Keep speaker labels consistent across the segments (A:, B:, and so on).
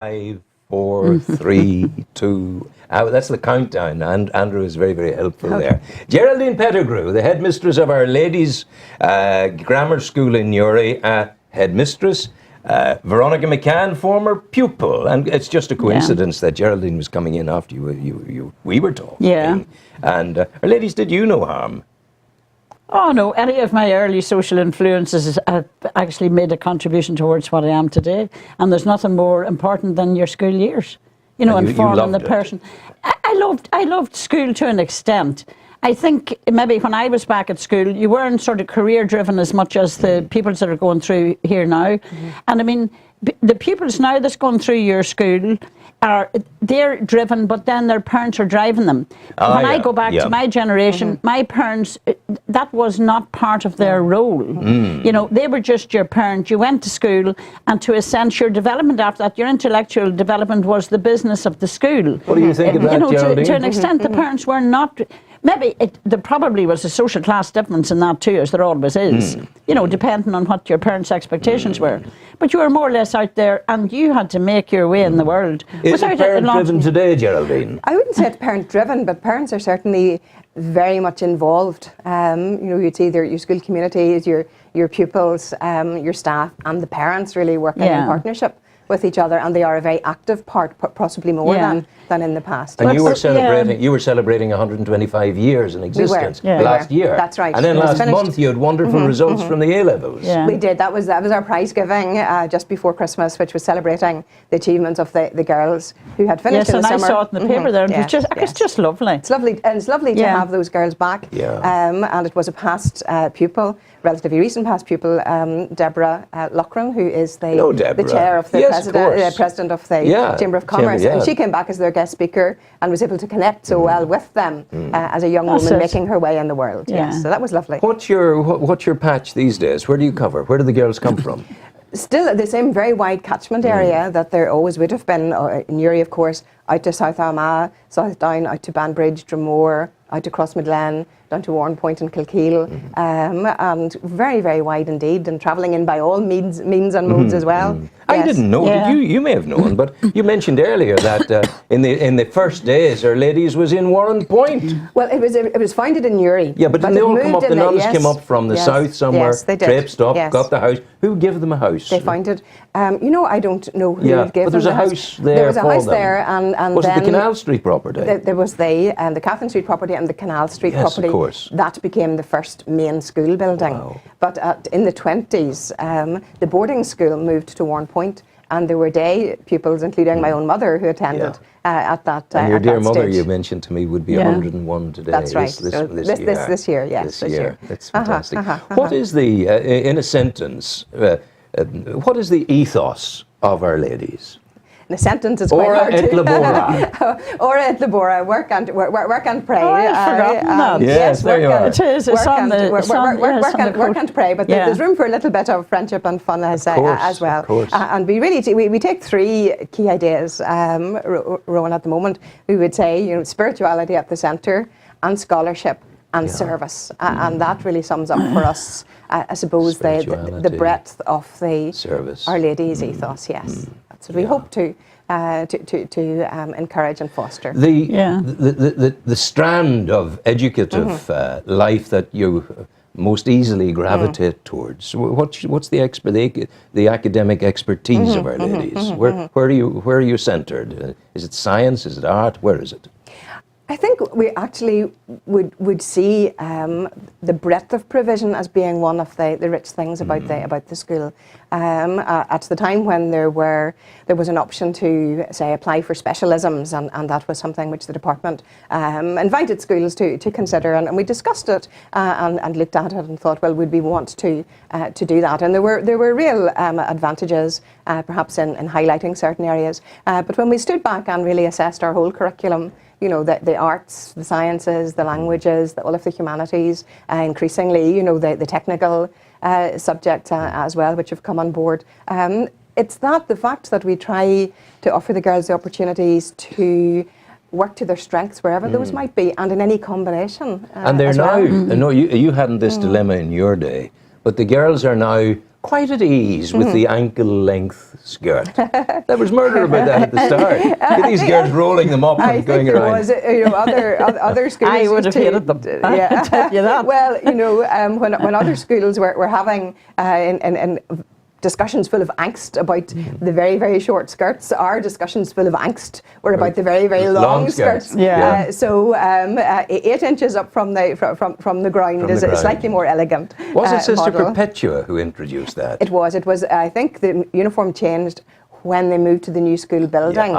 A: 5, 4, 3, 2. That's the countdown. And Andrew is very, very helpful there. Geraldine Pettigrew, the headmistress of Our Ladies Grammar School in Newry, headmistress. Veronica McCann, former pupil. And it's just a coincidence that Geraldine was coming in after we were talking.
B: Yeah.
A: And Our Ladies did you no harm.
B: Oh no, any of my early social influences have actually made a contribution towards what I am today. And there's nothing more important than your school years. You know, and forming the person. I loved school to an extent. I think maybe when I was back at school, you weren't sort of career driven as much as the pupils that are going through here now. And I mean, the pupils now that's going through your school they're driven, but then their parents are driving them. When I go back to my generation, my parents, that was not part of their role. You know, they were just your parent. You went to school, and to a sense, your development after that, your intellectual development was the business of the school.
A: What do you think of that, Geraldine?
B: To an extent, the parents were not. Maybe there probably was a social class difference in that too, as there always is. You know, depending on what your parents' expectations were. But you were more or less out there, and you had to make your way in the world.
A: Is it parent-driven today, Geraldine?
C: I wouldn't say it's parent-driven, but parents are certainly very much involved. You know, it's either your school communities, your pupils, your staff, and the parents really working in partnership with each other, and they are a very active part, possibly more than in the past.
A: And you were celebrating 125 years in existence last year.
C: That's right.
A: And then last month you had wonderful results from the A-levels.
C: We did. That was our prize giving just before Christmas, which was celebrating the achievements of the girls who had finished in the summer.
B: Yes, and I saw it in the paper there. It was just lovely.
C: It's lovely, and it's lovely to have those girls back. And it was a past pupil, relatively recent past pupil, Deborah Lochran, who is the chair of the president of the Chamber of Commerce, and she came back as their guest speaker and was able to connect so well with them as a young woman making her way in the world. So that was lovely.
A: What's your patch these days? Where do you cover? Where do the girls come from?
C: Still the same very wide catchment area that there always would have been. In Newry, of course, out to South Armagh, South Down, out to Banbridge, Dromore, out to Crossmaglen, down to Warrenpoint and Kilkeel, and very, very wide indeed, and travelling in by all means and modes as well.
A: I didn't know. You may have known, but you mentioned earlier that in the first days, Our Ladies was in Warrenpoint.
C: Well, it was founded in Newry.
A: Yeah, but they all come up. The nuns came up from the south somewhere.
C: Yes, they did.
A: Traipsed up, got the house. Who gave them a house?
C: They founded. You know, I don't know who gave them the house.
A: But there's a house there.
C: There was a house there, and
A: was
C: then
A: it the Canal Street property?
C: There was the Catherine Street property and the Canal Street property.
A: Of course.
C: That became the first main school building.
A: Wow.
C: But in the 20s, the boarding school moved to Warrenpoint, and there were day pupils, including my own mother, who attended at that
A: and your dear mother,
C: stage.
A: you mentioned to me, would be 101 today.
C: That's right.
A: This
C: year, yes.
A: This year. That's fantastic. What is in a sentence, what is the ethos of Our Ladies?
C: The sentence is quite hard.
A: Ora et labora.
C: Ora et labora. Work and pray.
B: Oh, I've forgotten that.
A: Yes, there you are.
B: It is. It's on the
C: work and pray. But there's room for a little bit of friendship and fun as well.
A: Of course.
C: And we take three key ideas, Rowan, at the moment. We would say, you know, spirituality at the centre, and scholarship, and service. And that really sums up for us, I suppose, the breadth of the
A: service.
C: Our Ladies ethos. Yes. So we hope to encourage and foster.
A: The strand of educative life that you most easily gravitate towards. What's the academic expertise of Our Ladies? Where are you centred? Is it science? Is it art? Where is it?
C: I think we actually would see the breadth of provision as being one of the rich things about the school. At the time when there was an option to, say, apply for specialisms, and that was something which the department invited schools to consider, and we discussed it and looked at it and thought, well, would we want to do that? And there were real advantages, perhaps in highlighting certain areas. But when we stood back and really assessed our whole curriculum, you know, the arts, the sciences, the languages, all of the humanities, increasingly, you know, the technical subjects as well, which have come on board. It's the fact that we try to offer the girls the opportunities to work to their strengths wherever those might be, and in any combination.
A: And they're now, no, you hadn't this dilemma in your day, but the girls are now quite at ease with the ankle-length skirt. There was murder about that at the start. Get these girls rolling them up and going around.
C: I think there was, other schools.
B: I would have hated them.
C: Yeah.
B: I tell you that.
C: Well, when other schools were having in discussions full of angst about the very, very short skirts. Our discussions full of angst were about the very, very long skirts.
B: Yeah.
C: So 8 inches up from the ground is slightly more elegant.
A: Was it Sister
C: model.
A: Perpetua who introduced that?
C: It was. I think the uniform changed when they moved to the new school building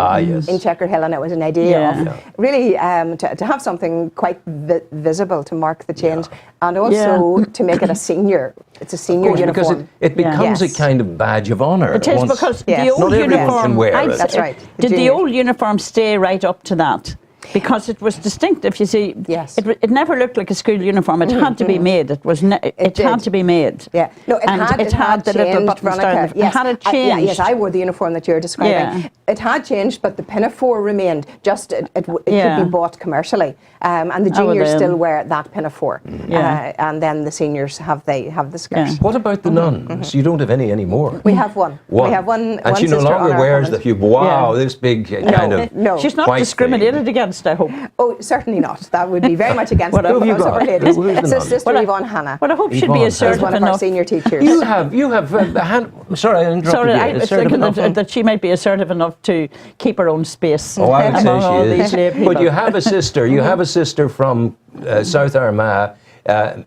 C: in Checker Hill, and it was an idea of really to have something quite visible to mark the change, and also to make it a senior. It's a senior uniform.
A: Because it becomes a kind of badge of honour.
B: It is, because the old
A: not everyone
B: uniform.
A: can wear it.
C: That's right.
B: Did the old uniform stay right up to that? Because it was distinctive, you see.
C: Yes.
B: It never looked like a school uniform. It had to be made. It had to be made.
C: Yeah. No, it had
B: the little buttons down.
C: Yes.
B: It had changed.
C: Yes, I wore the uniform that you're describing.
B: Yeah.
C: It had changed, but the pinafore remained. Just it could be bought commercially, and the juniors still wear that pinafore. And then the seniors have the skirts.
A: What about the nuns? You don't have any anymore.
C: We have one. We have one.
A: And she no longer wears the huge. Wow, this big kind of.
C: No,
B: she's not discriminated against, I hope.
C: Oh, certainly not. That would be very much against
A: what have you got?
C: Sister Yvonne Hannah.
B: Well, I hope she'd be assertive
C: one of
B: enough.
C: our senior teachers.
A: You have sorry, I interrupted
B: Sorry,
A: you.
B: I was thinking that she might be assertive enough to keep her own space.
A: Oh, I would say she is.
B: But
A: you have a sister. You have a sister from South Armagh.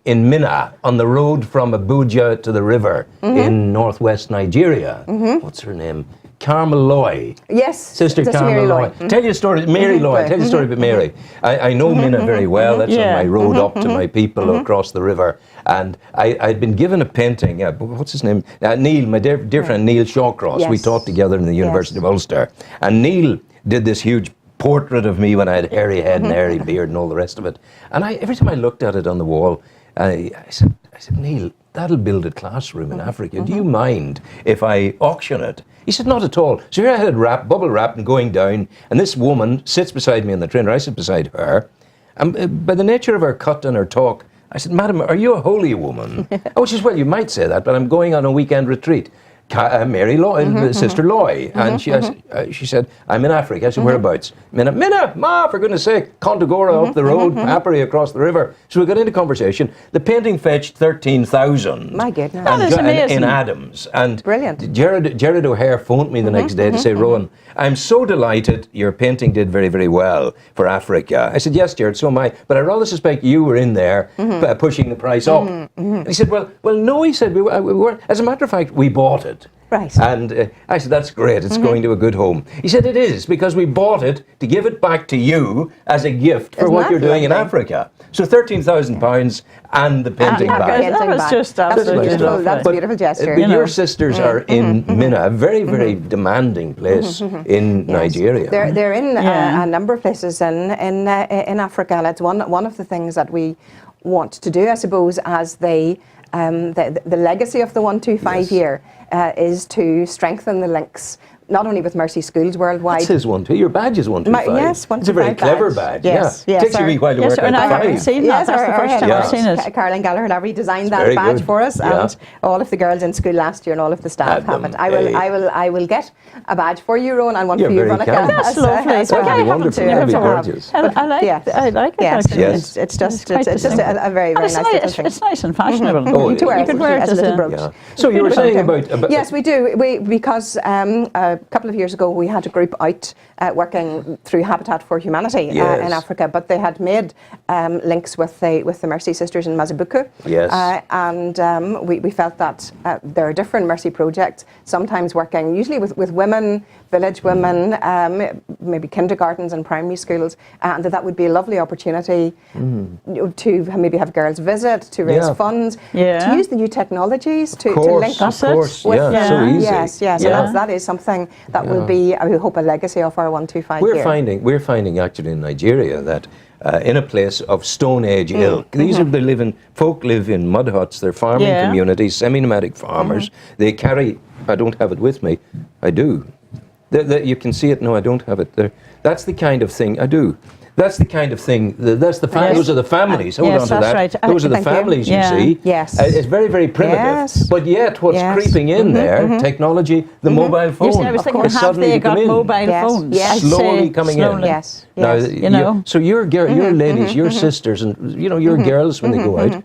A: In Minna, on the road from Abuja to the river in northwest Nigeria. What's her name? Carmel Loy.
C: Yes,
A: Sister Carmel Loy. Tell you a story, Mary Loy. Tell you a story about Mary. I know Minna very well. That's on my road up to my people across the river. And I'd been given a painting. What's his name? Neil, my dear friend Neil Shawcross.
C: Yes.
A: We taught together in the University of Ulster. And Neil did this huge portrait of me when I had hairy head and hairy beard and all the rest of it. And every time I looked at it on the wall, I said, Neil, that'll build a classroom in Africa. Do you mind if I auction it? He said, not at all. So here I had it bubble wrapped and going down, and this woman sits beside me in the train, or I sit beside her. And by the nature of her cut and her talk, I said, Madam, are you a holy woman? Oh, she said, well, you might say that, but I'm going on a weekend retreat. Mary Loy, Sister Loy, and she said, I'm in Africa. I said, whereabouts? Minna, ma, for goodness sake, Contagora up the road, Papri across the river. So we got into conversation. The painting fetched 13,000.
C: My goodness.
B: That is amazing.
A: In Adams. And
C: brilliant.
A: Jared O'Hare phoned me the next day to say, Rowan, I'm so delighted your painting did very, very well for Africa. I said, yes, Jared, so am I. But I rather suspect you were in there pushing the price up. And he said, well, no, he said, we weren't. As a matter of fact, we bought it.
C: Right.
A: And I said, that's great, it's going to a good home. He said, it is, because we bought it to give it back to you as a gift for what you're doing in Africa. So £13,000 and the painting back.
B: That was just absolutely lovely.
C: That's a beautiful gesture.
A: But your sisters are in Minna, a very, very demanding place in Nigeria.
C: They're in a number of places in Africa, and it's one of the things that we want to do, I suppose, as the legacy of the 125 year is to strengthen the links, not only with Mercy Schools worldwide.
A: That's his 125. Your badge is 125.
C: Yes, 125.
A: It's a very clever badge.
C: Yes,
A: yeah.
C: yes.
A: Takes you a wee while to work out the
B: I haven't seen that. That's the first time I've seen it.
C: Caroline Gallagher Lavery designed that badge
A: good.
C: for us, and all of the girls in school last year and all of the staff have it. I will get a badge for you, Rowan, and one for you, Veronica.
B: That's lovely.
A: That'd be wonderful. That'd be gorgeous.
B: I like it.
C: Yes, it's just a very, very nice little thing.
B: It's nice and fashionable.
C: You could wear it as a little brooch.
A: So you were saying about...
C: Yes, we do. Because a couple of years ago we had a group out working through Habitat for Humanity in Africa, but they had made links with the Mercy Sisters in Mazabuku.
A: Yes.
C: And we felt that there are different Mercy projects, sometimes working usually with women, village women, maybe kindergartens and primary schools, and that would be a lovely opportunity to maybe have girls visit, to raise funds, to use the new technologies to link up
A: with so easy.
C: Yes. And that is something that will be, I hope, a legacy of our 125 year.
A: We're finding actually in Nigeria that in a place of Stone Age ilk, these are folk live in mud huts. They're farming communities, semi-nomadic farmers. They carry. I don't have it with me. I do. You can see it. No, I don't have it there. That's the kind of thing I do. That's the kind of thing. That's the those are the families. Hold on to that.
B: Right.
A: Those are the families you see.
C: Yes.
A: It's very, very primitive.
C: Yes.
A: But yet, what's creeping in there? Technology, the mobile phone.
B: You see, I was thinking,
A: is
B: have
A: suddenly
B: they got
A: come in.
B: mobile phones?
C: Yes.
A: Slowly coming in.
C: Yes.
A: Now,
C: Yes.
B: You know.
A: so your ladies, your sisters, and your girls when they go out,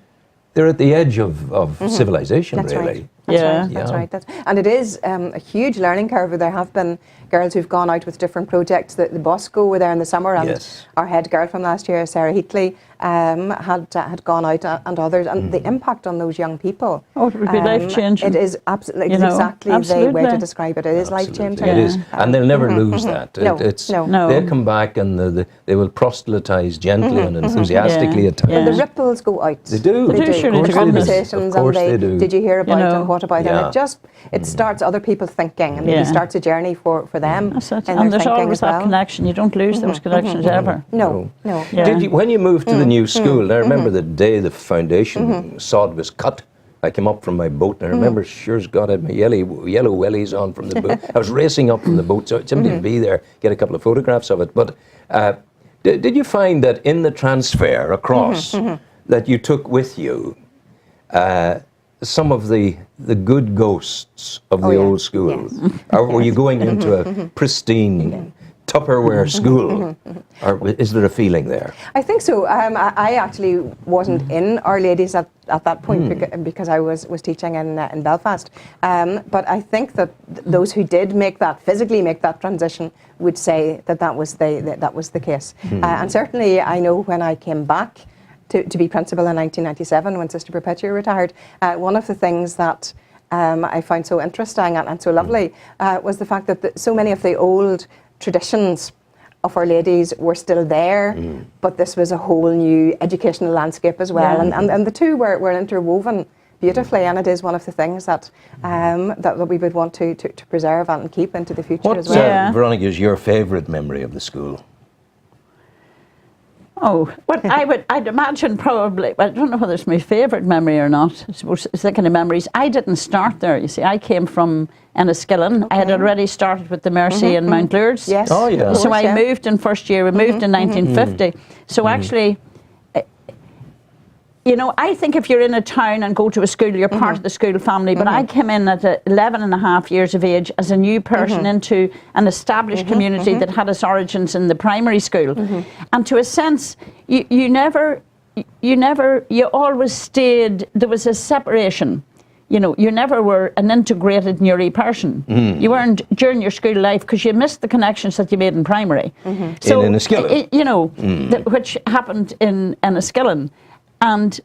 A: they're at the edge of civilization,
C: That's
A: really.
C: right. That's
B: Yeah.
C: right. That's right. And it is a huge learning curve. There have been girls who've gone out with different projects. The Bosco were there in the summer, and
A: Yes.
C: our head girl from last year, Sarah Heatley, had gone out, and others, and the impact on those young people.
B: Oh, it would be life-changing.
C: It is absolutely exactly the way to describe it. It is life-changing.
A: It is, and they'll never lose that.
C: No, no.
A: They'll come back and they will proselytise gently and enthusiastically at times.
C: And the ripples go out.
A: They do.
B: They do, surely,
A: Of
B: to
A: course they do.
C: Conversations,
A: Of course
C: and
A: they do.
C: did you hear about it, and what about it?
A: Yeah.
C: And it starts other people thinking, and maybe starts a journey for them.
B: That's it.
C: in
B: And
C: their
B: there's
C: thinking
B: always
C: as well.
B: that connection. You don't lose those connections ever.
C: No.
B: Yeah.
A: Did you, when you moved to the new school, I remember the day the foundation sod was cut. I came up from my boat, and I remember, sure as God, I had my yellow wellies on from the boat. I was racing up from the boat, so somebody to be there, get a couple of photographs of it. But did you find that in the transfer across, that you took with you some of the good ghosts of the old school?
C: Yes.
A: Or were you going into a pristine Tupperware school? Or is there a feeling there?
C: I think so. I actually wasn't in Our Ladies at that point because I was teaching in Belfast. But I think that those who did physically make that transition would say that was the case. And certainly I know when I came back to be principal in 1997 when Sister Perpetua retired, one of the things that I found so interesting and so lovely was the fact that so many of the old traditions of Our Ladies were still there, but this was a whole new educational landscape as well, and the two were interwoven beautifully, and it is one of the things that we would want to preserve and keep into the future as well.
A: Veronica, is your favourite memory of the school?
B: Oh, well, I'd imagine probably, I don't know whether it's my favourite memory or not. I suppose it's the kind of memories. I didn't start there, you see. I came from Enniskillen. I had already started with the Mercy in Mount Lourdes.
C: Yes.
A: Oh, yeah.
B: So I moved in first year. We moved in 1950. So actually, I think if you're in a town and go to a school, you're part of the school family. But I came in at 11 and a half years of age as a new person into an established community that had its origins in the primary school. And to a sense, you always stayed, there was a separation. You never were an integrated Newry person. You weren't during your school life because you missed the connections that you made in primary. So,
A: in Enniskillen.
B: Which happened in Enniskillen. And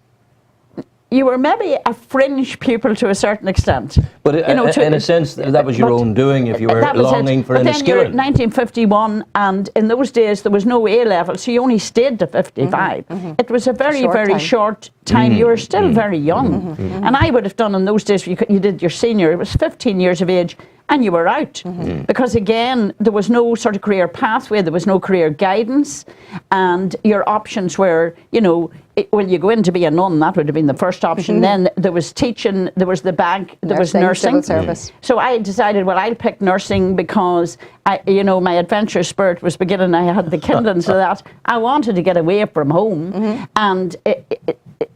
B: you were maybe a fringe pupil to a certain extent.
A: But in a sense, that was your own doing if you were longing for Enniskillen.
B: But then you're 1951, and in those days there was no A level, so you only stayed to 55. It was a very short time. You were still very young. And I would have done in those days, you did your senior, it was 15 years of age, and you were out. Because again, there was no sort of career pathway, there was no career guidance, and your options were, well, you go in to be a nun, that would have been the first option. Then there was teaching, there was the bank, there was nursing.
C: Civil service.
B: So I decided, well, I'll pick nursing because, my adventurous spirit was beginning. I had the kindling so that I wanted to get away from home. And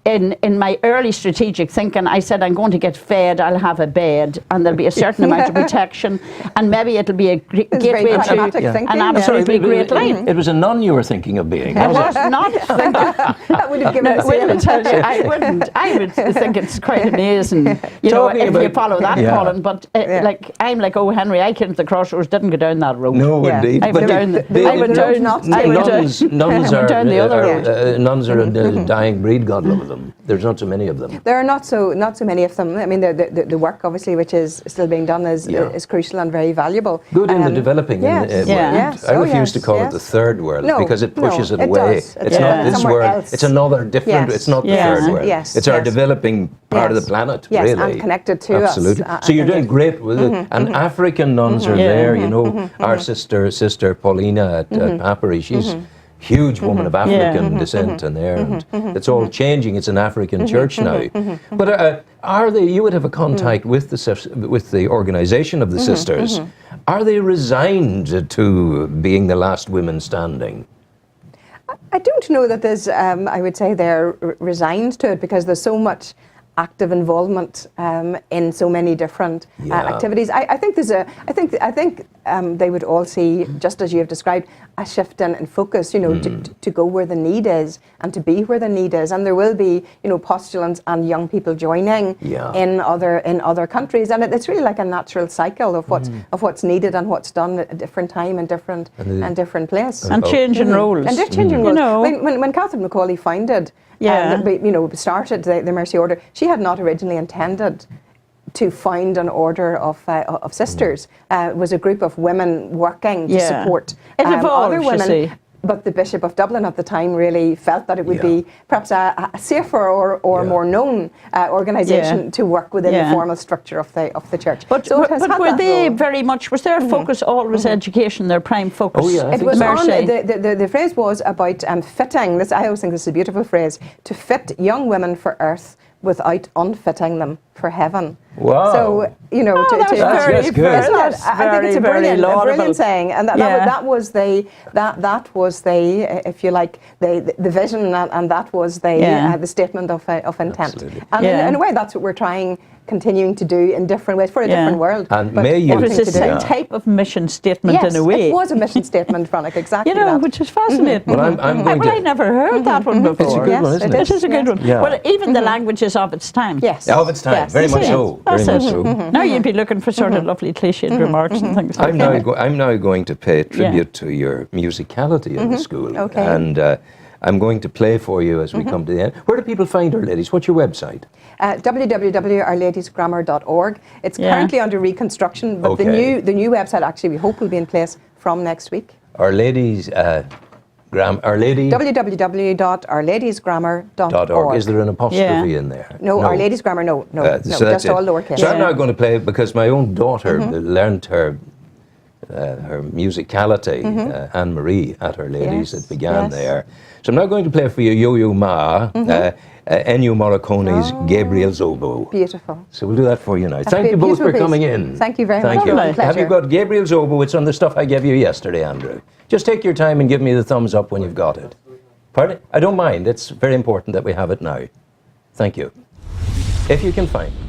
B: in my early strategic thinking, I said, I'm going to get fed, I'll have a bed, and there'll be a certain amount of protection, and maybe it'll be a gateway to an absolutely great life.
A: It was a nun you were thinking of being.
B: I was not thinking.
C: That would have given
B: Wait a tell you, I wouldn't. I would think it's quite amazing, if you follow that calling. But I'm like, oh, Henry, I came to the crossroads, didn't go down that road.
A: No, indeed.
B: I went down the other road.
A: Nuns are a dying breed, God love them. There's not so many of them.
C: There are not so many of them. I mean, the work, obviously, which is still being done is crucial and very valuable.
A: Good in the developing world. I refuse to call it the third world because it pushes it away.
C: It's
A: not this world. It's another different. It's not the third world. It's our developing part of the planet, really.
C: And connected to us.
A: Absolutely. So you're doing great with it. And African nuns are there. Our sister Paulina at Pappery, she's huge woman of African descent in there, and it's all changing. It's an African church now. But are they? You would have a contact with the organisation of the sisters. Are they resigned to being the last women standing?
C: I don't know that there's, I would say they're resigned to it because there's so much active involvement in so many different activities. I think there's I think they would all see, just as you have described, a shift in focus. You know, to go where the need is and to be where the need is, and there will be, you know, postulants and young people joining in other countries, and it's really like a natural cycle of what's needed and what's done at a different time and different place,
B: and changing roles.
C: And they're changing roles.
B: You know,
C: when Catherine Macaulay founded. Started the Mercy Order. She had not originally intended to found an order of sisters. It was a group of women working to support other women. But the Bishop of Dublin at the time really felt that it would be perhaps a safer or more known organisation to work within the formal structure of the church.
B: But were they very much, was their focus always education, their prime focus?
C: Oh yeah, it was the phrase was about fitting, this, I always think this is a beautiful phrase, to fit young women for earth without unfitting them for heaven.
A: Wow.
C: So, you know,
A: that's good.
C: I think it's a brilliant saying, and that was the if you like the vision, and that was the statement of intent.
A: Absolutely.
C: And in a way, that's what we're continuing to do in different ways for a different world.
A: And
B: it was the same type of mission statement in a way.
C: It was a mission statement, Frank, exactly.
B: You know, which is fascinating.
A: Well, I
B: never heard that one before.
A: It's a good one, isn't it?
B: It is a good one.
A: Yeah.
B: Well, even the languages of its time.
C: Yes.
A: Of its time, very much so. Very much so.
B: Now you'd be looking for sort of lovely cliched remarks and things like that.
A: I'm now going to pay tribute to your musicality in the school.
C: Okay.
A: And I'm going to play for you as we come to the end. Where do people find Our Ladies? What's your website?
C: www.ourladiesgrammar.org. It's currently under reconstruction, but the new website actually we hope will be in place from next week.
A: Our Ladies
C: www.ourladiesgrammar.org.
A: Is there an apostrophe in there?
C: No, Our Ladies Grammar, no, just all lowercase.
A: So I'm now going to play, because my own daughter learned her musicality, Anne-Marie, at Our Ladies. It began there. So I'm now going to play for you Yo-Yo Ma, Ennio Morricone's Gabriel's Oboe.
C: Beautiful.
A: So we'll do that for you now. Thank you both for coming in.
C: Thank you very much.
A: Thank you. Have you got Gabriel's Oboe? It's on the stuff I gave you yesterday, Andrew. Just take your time and give me the thumbs up when you've got it. Pardon? I don't mind. It's very important that we have it now. Thank you. If you can find it.